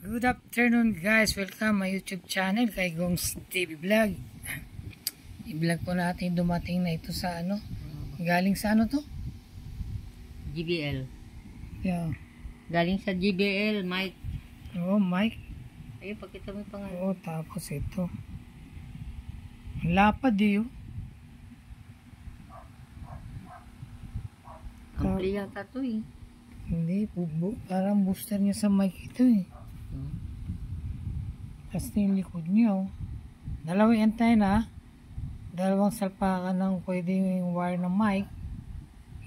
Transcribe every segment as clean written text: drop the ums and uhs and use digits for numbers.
Good afternoon guys, welcome my YouTube channel kay Gongs TV Vlog. I-vlog po natin dumating na ito sa ano. Galing sa ano to? GBL. Yeah. Galing sa GBL, Mike. Oh, Mike. Ayun, pakita mo yung pangalan. Oh, tapos ito. Lapad eh. Ampli yata to eh. Hindi, parang booster niya sa mic ito eh. Tapos yung likod niya oh. Dalawang antenna, dalawang salpakan ng pwede yung wire ng mic,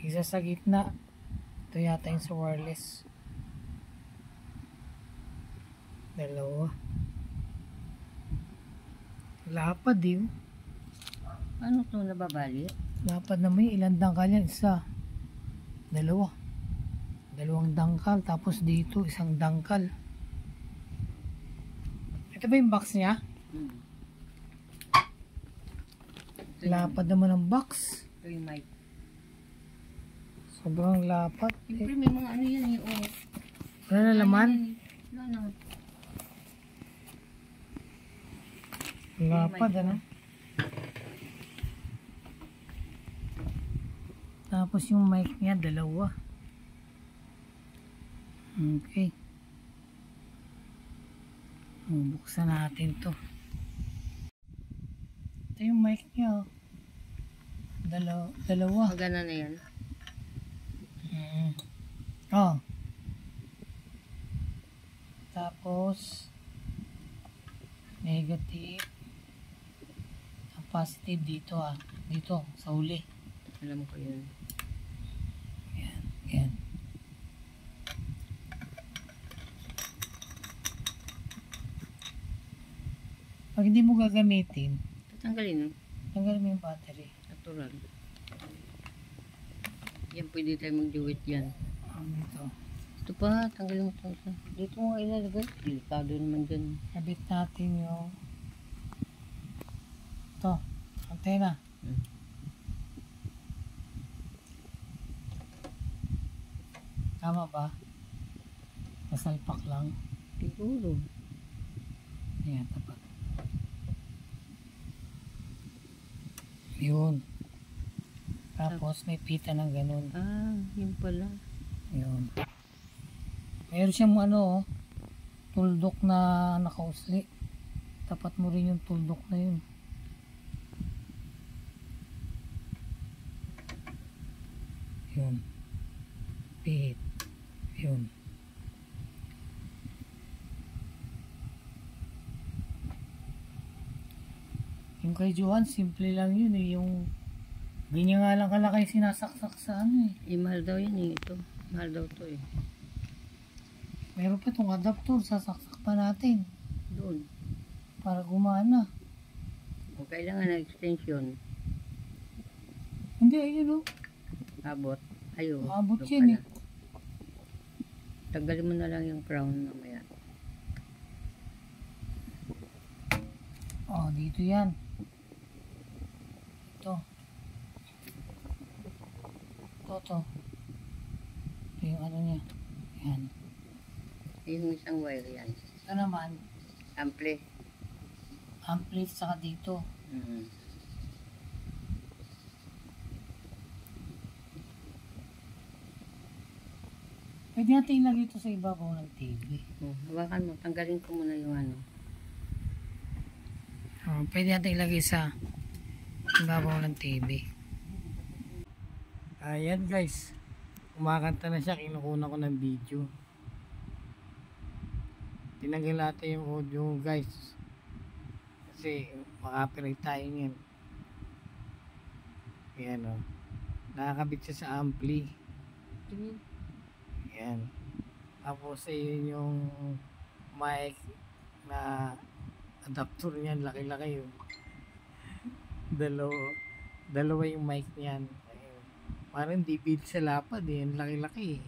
isa sa gitna. Ito yata yung sa wireless. Dalawa. Lapad eh. Ano to nababali? Lapad na may ilang dangkal yan. Isa. Dalawa. Dalawang dangkal. Tapos dito isang dangkal. Ito ba yung box niya? Lapad naman ang box. Ito yung mic. Sobrang lapad. Siyempre may mga ano yan eh. Oh. Wala na laman? Wala na. Lapad ano? Tapos yung mic niya dalawa. Okay. Buksan natin to. Ito yung mic niya. Dalawa. Magana na yan. Oh. Tapos negative. Ang positive dito dito sa uli. Alam ko yun. Yan. Yan. Pag hindi mo gagamitin, Tatanggalin no? tanggalin mo yung battery. Natural. Yan pwede tayo mag-duet yan. Ito. Ito pa, tanggalin mo ito. Dito mo ilalagay. Delikado naman dyan. Kabit natin yung ito, antena. Tama ba? Masalpak lang. Siguro. Ayan, tapat. Yun. Tapos may pita ng ganun. Ah, yun pala. Yun. Meron siyang tuldok na nakausli. Tapat mo rin yung tuldok na yun. Yun. Pihit. Yun. Yung kay Johan, simple lang yun eh. Yung ganyan nga lang kalaki sinasaksak sa ano eh. Eh, mahal daw yan eh. Ito. Mahal daw to eh. Meron pa itong adapter, sasaksak pa natin. Doon. Para gumana. O kailangan na extension. Hindi, ayun o. Abot. Ayo. Abot ito yan pala. eh. Tanggalin mo na lang yung crown mamaya. Oh, dito yan. Ito. Ito. Ito yung ano niya. Yan. Yung isang wire yan. Ito naman, Ampli. ampli saka dito. Pwede natin ilagay ito sa ibabaw ng TV. Hawakan mo. Tanggalin ko muna yung ano. Oh, pwede natin ilagay sa ibabaw ng TV. Ayan guys. Kumakanta na siya. Kinukuna ko ng video. Tinanggal natin yung audio guys. Kasi makapirate tayo niyan. Ayan o. Nakakabit siya sa ampli. Ayan. Tapos ayun yung mic na adapter niyan. Laki-laki yun. Dalawa yung mic niyan. Ayun. Parang DVD sa lapad eh. Laki-laki eh.